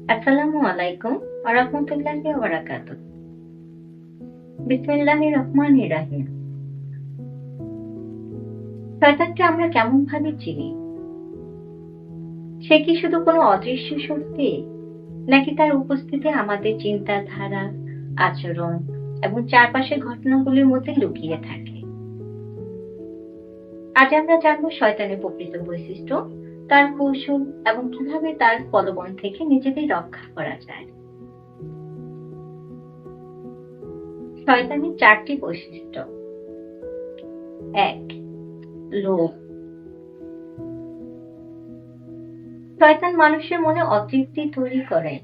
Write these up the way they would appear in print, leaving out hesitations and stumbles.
আসসালামু আলাইকুম ওয়া রাহমাতুল্লাহি ওয়া বারাকাতুহু। বিসমিল্লাহির রহমানির রহিম। শয়তানকে আমরা কেমন ভাবে চিনি? সে কি শুধু কোনো অদৃশ্য শক্তি, নাকি তার উপস্থিতি আমাদের চিন্তাধারা, আচরণ এবং চারপাশের ঘটনাগুলির মধ্যে লুকিয়ে থাকে? আজ আমরা জানবো শয়তানের প্রকৃত বৈশিষ্ট্য, তার কৌশল এবং কিভাবে তার প্রলোভন থেকে নিজেদের রক্ষা করা যায়। শয়তানের 4টি বৈশিষ্ট্য। 1. লোভ। শয়তান মানুষের মনে অতৃপ্তি তৈরি করে।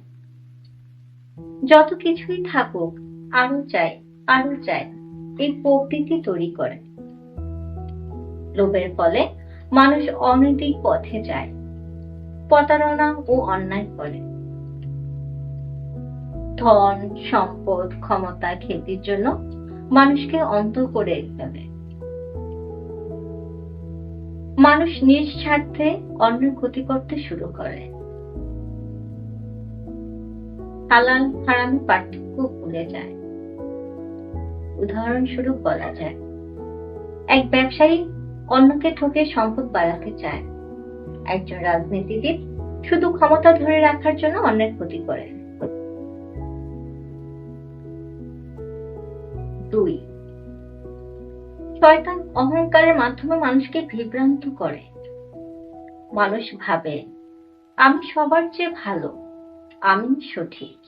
যত কিছুই থাকুক, আরো চাই, আরো চাই, এই প্রবৃত্তি তৈরি করে। লোভের ফলে মানুষ অনৈতিক পথে যায়, প্রতারণা ও অন্যায় করে। ধন, সম্পদ, ক্ষমতা, খ্যাতির জন্য মানুষকে অন্ধ করে ফেলে। মানুষ নিজ স্বার্থে অন্যের ক্ষতি করতে শুরু করে। হালাল হারাম পার্থক্য ভুলে যায়। উদাহরণস্বরূপ বলা যায়, এক ব্যবসায়ী অন্যকে ঠকে সম্পদ বাড়াতে চায়। একজন রাজনীতিবিদ শুধু ক্ষমতা ধরে রাখার জন্য অন্যের ক্ষতি করে। 2. শয়তান অহংকারের মাধ্যমে মানুষকে বিভ্রান্ত করে। মানুষ ভাবে, আমি সবার চেয়ে ভালো, আমি সঠিক।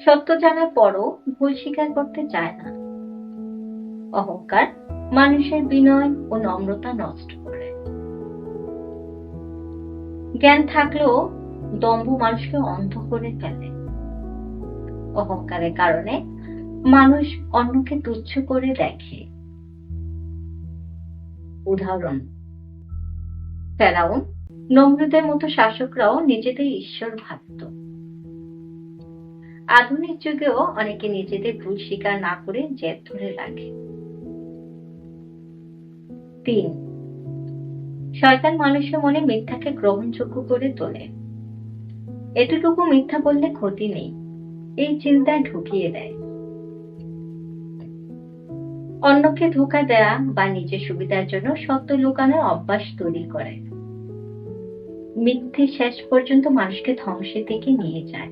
সত্য জানার পরও ভুল স্বীকার করতে চায় না। অহংকার মানুষের বিনয় ও নম্রতা নষ্ট করে। জ্ঞান থাকলেও দম্ভ মানুষকে অন্ধ করে ফেলে। অহংকারের কারণে মানুষ অন্যকে তুচ্ছ করে দেখে। উদাহরণ, ফেরাউন, নমরুদের মতো শাসকরাও নিজেদের ঈশ্বর ভাবত। আধুনিক যুগেও অনেকে নিজেদের ভুল স্বীকার না করে জেদ ধরে রাখে। 3. শয়তান মানুষের মনে মিথ্যাকে গ্রহণযোগ্য করে তোলে। এতটুকু মিথ্যা বললে ক্ষতি নেই, এই চিন্তায় ঢুকিয়ে দেয়। অন্যকে ধোঁকা দেয়া বা নিজের সুবিধার জন্য সত্য লুকানোর অভ্যাস তৈরি করে। মিথ্যে শেষ পর্যন্ত মানুষকে ধ্বংসের দিকে নিয়ে যায়।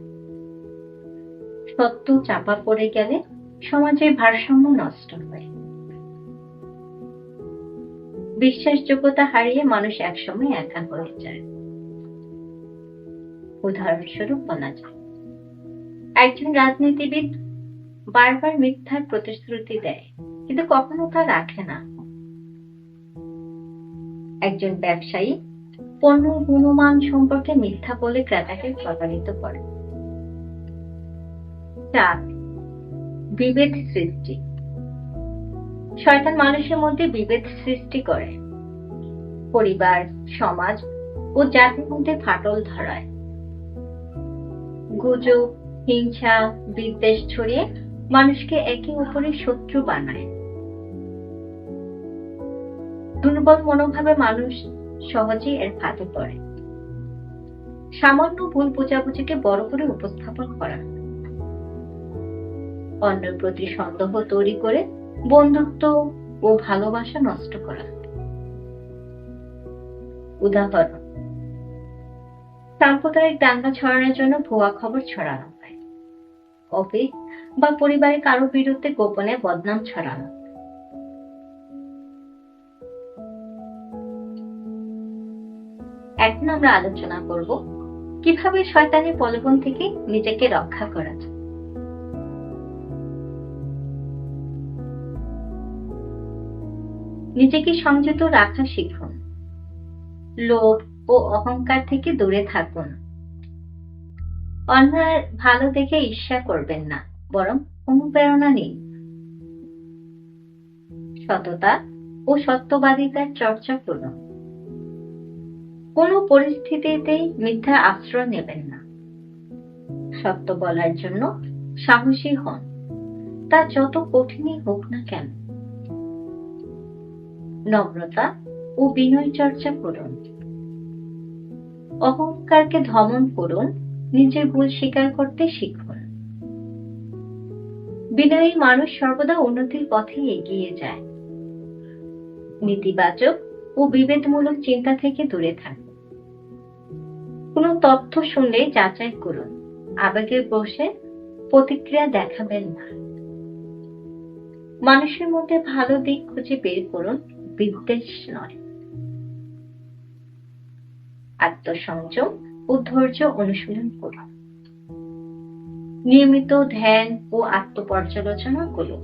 সত্য চাপা পড়ে গেলে সমাজের ভারসাম্য নষ্ট হয়। বিশ্বাসযোগ্যতা হারিয়ে মানুষ একসময় একা হয়ে যায়। উদাহরণস্বরূপ বলা যায়, একজন রাজনীতিবিদ বারবার মিথ্যার প্রতিশ্রুতি দেয়, কিন্তু কখনো তা রাখে না। একজন ব্যবসায়ী পণ্যের গুণমান সম্পর্কে মিথ্যা বলে ক্রেতাকে প্রতারিত করে। 4. বিভেদ সৃষ্টি। শয়তান মানুষের মধ্যে বিভেদ সৃষ্টি করে। পরিবার, সমাজ ও জাতির মধ্যে ফাটল ধরায়। গুজব, হিংসা, বিদ্বেষ ছড়িয়ে মানুষকে একে অপরের শত্রু বানায়। দুর্বল মনোভাবে মানুষ সহজেই এর ফাঁদে পড়ে। সামান্য ভুল বোঝাবুঝিকে বড় করে উপস্থাপন করা, অন্যের প্রতি সন্দেহ তৈরি করে বন্ধুত্ব ও ভালোবাসা নষ্ট করা। উদাহরণ, সাম্প্রদায়িক দাঙ্গা ছড়ানোর জন্য ভুয়া খবর ছড়ানো হয়। অফিস বা পরিবারে কারো বিরুদ্ধে গোপনে বদনাম ছড়ানো। এখন আমরা আলোচনা করব কিভাবে শয়তানের প্রলোভন থেকে নিজেকে রক্ষা করা যায়। নিজেকে সংযত রাখা শিখুন। লোভ ও অহংকার থেকে দূরে থাকুন। অন্যের ভালো দেখে ঈর্ষা করবেন না, বরং অনুপ্রেরণা নিন। সততা ও সত্যবাদিতার চর্চা করুন। কোনো পরিস্থিতিতেই মিথ্যা আশ্রয় নেবেন না। সত্য বলার জন্য সাহসী হন, তা যত কঠিনই হোক না কেন। নম্রতা ও বিনয় চর্চা করুন। অহংকারকে দমন করুন নিজের ভুল স্বীকার করতে শিখুন। বিনয়ী মানুষ সর্বদা উন্নতির পথে এগিয়ে যায়। নেতিবাচক ও বিভেদমূলক চিন্তা থেকে দূরে থাকুন। কোনো তথ্য শুনলে যাচাই করুন, আবেগে বসে প্রতিক্রিয়া দেখাবেন না। মানুষের মধ্যে ভালো দিক খুঁজে বের করুন, বিদ্বেষ নয়। আত্মসংযম ও ধৈর্য অনুশীলন করুন। নিয়মিত ধ্যান ও আত্মপর্যালোচনা করুন।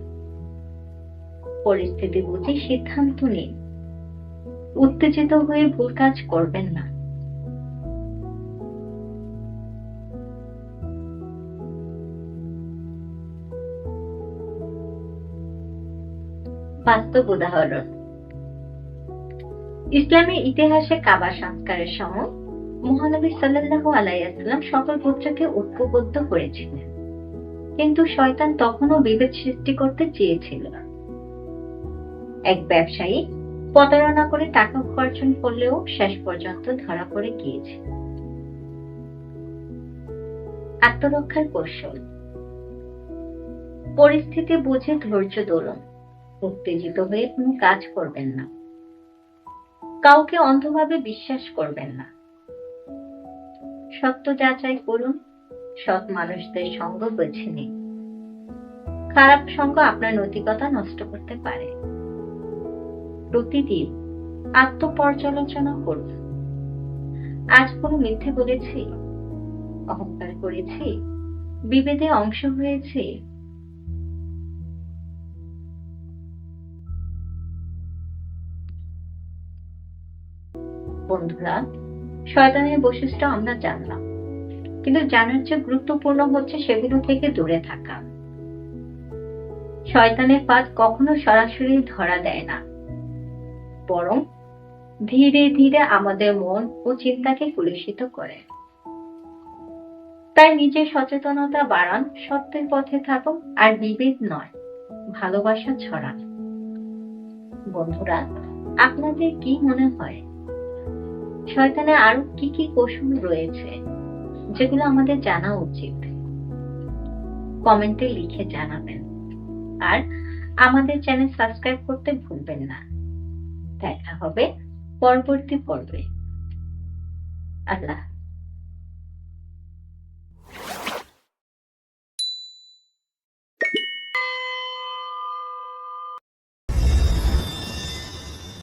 পরিস্থিতি বুঝে সিদ্ধান্ত নিন। উত্তেজিত হয়ে ভুল কাজ করবেন না। বাস্তব উদাহরণ। ইসলামের ইতিহাসে কাবা সংস্কারের সময় মহানবী সাল্লাল্লাহু আলাইহি ওয়াসাল্লাম সকল গোত্রকে ঐক্যবদ্ধ করেছিলেন, কিন্তু শয়তান তখনও বিভেদ সৃষ্টি করতে চেয়েছিল। এক ব্যবসায়ী প্রতারণা করে টাকা উপার্জন করলেও শেষ পর্যন্ত ধরা পড়ে গিয়েছিল। আত্মরক্ষার কৌশল। পরিস্থিতি বুঝে ধৈর্য ধরুন। উত্তেজিত হয়ে কোনো কাজ করবেন না। কাউকে অন্ধভাবে বিশ্বাস করবেন না। সত্য যাচাই করুন। সৎ মানুষদের সঙ্গ বেছে নিন। খারাপ সঙ্গ আপনার নৈতিকতা নষ্ট করতে পারে। প্রতিদিন আত্মপর্যালোচনা করুন। আজ কোনো মিথ্যে বলেছি, অহংকার করেছি, বিভেদে অংশ হয়েছে। বন্ধুরা, শয়তানের বৈশিষ্ট্য আমরা জানলাম, কিন্তু জানার চেয়ে গুরুত্বপূর্ণ হচ্ছে সেগুলো থেকে দূরে থাকা। শয়তানের ফাঁদ কখনো সরাসরি ধরা দেয় না, বরং ধীরে ধীরে আমাদের মন ও চিন্তাকে কলুষিত করে। তাই নিজের সচেতনতা বাড়ান, সত্যের পথে থাকুন, আর বিভেদ নয়, ভালোবাসা ছড়ান। বন্ধুরা, আপনাদের কি মনে হয় শয়তানের আরো কি কি কৌশল রয়েছে যেগুলো আমাদের জানা উচিত? কমেন্টে লিখে জানাবেন। আর আমাদের চ্যানেল সাবস্ক্রাইব করতে ভুলবেন না। দেখা হবে পরবর্তী পর্বে। আল্লাহ।